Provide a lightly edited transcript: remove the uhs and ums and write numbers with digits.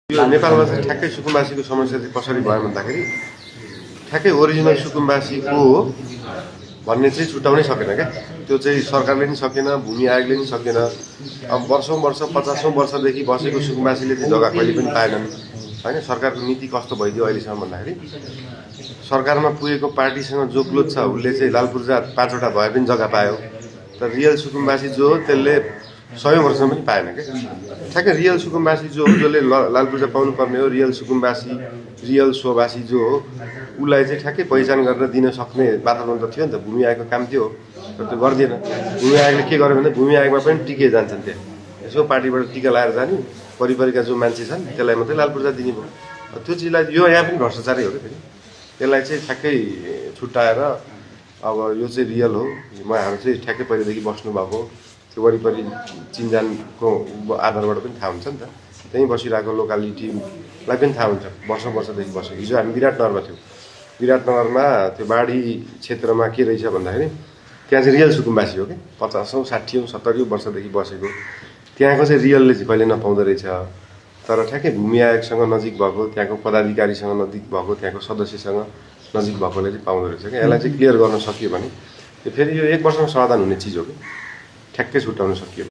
यो नेपालमा चाहिँ ठ्याक्कै सुकुम्बासीको समस्या चाहिँ कसरी भयो भन्दाखेरि ठ्याक्कै ओरिजिनल सुकुम्बासीको हो भन्ने चाहिँ छुटाउनै सकेन क्या। त्यो चाहिँ सरकारले पनि सकेन, भूमि आयोगले पनि सकेन। अब वर्षौं वर्ष 50औं वर्षदेखि बसेको सुकुम्बासीले चाहिँ जग्गा कहिले पनि पाएनन् हैन। सरकारको नीति कस्तो भइदियो अहिलेसम्म भन्दाखेरि सरकारमा पुगेको पार्टीसँग जो क्लोज छ उसले चाहिँ लालपूर्जा 5 वटा भए पनि जग्गा पायो। तर रियल सुकुम्बासी जो हो त्यसले 100 वर्षसम्म पनि पाएन क्या। ठ्याक्कै रियल सुकुम्बासी जो हो जसले लालपूर्जा पाउनु पर्ने हो, रियल सुकुम्बासी रियल स्ववासी जो हो उसलाई चाहिँ ठ्याक्कै पहिचान गरेर दिन सक्ने वातावरण त थियो नि त। भूमि आयोगको काम थियो तर त्यो गर्दैन। भूमि आयोगले के गर्यो भने भूमि आयोगमा पनि टिके जान्छन् त्यहाँ। यसो पार्टीबाट टिका लाएर जाने परिपरिका जो मान्छे छन् त्यसलाई मात्रै लालपूर्जा दिने भयो। त्यो चिजलाई यो यहाँ पनि भ्रष्टाचारै हो क्या। त्यसलाई चाहिँ ठ्याक्कै छुट्याएर अब यो चाहिँ रियल हो, हाम्रो चाहिँ ठ्याक्कै पहिलेदेखि बस्नुभएको त्यो वरिपरि चिन्जानको आधारबाट पनि थाहा हुन्छ नि त। त्यहीँ बसिरहेको लोकालिटीलाई पनि थाहा हुन्छ वर्षदेखि बसेको। हिजो हामी विराटनगरमा थियौँ। विराटनगरमा त्यो बाढी क्षेत्रमा के रहेछ भन्दाखेरि त्यहाँ चाहिँ रियल सुकुम्बासी हो कि 50औं 60औं 70औं वर्षदेखि बसेको। त्यहाँको चाहिँ रियलले चाहिँ कहिले नपाउँदो रहेछ। तर ठ्याक्कै भूमि आयोगसँग नजिक भएको, त्यहाँको पदाधिकारीसँग नजिक भएको, त्यहाँको सदस्यसँग नजिक भएकोले चाहिँ पाउँदो रहेछ क्या। यसलाई चाहिँ क्लियर गर्न सकियो भने त्यो फेरि यो 1 वर्षमा समाधान हुने चिज हो कि ठ्याक्कै छुट्याउन सकियो।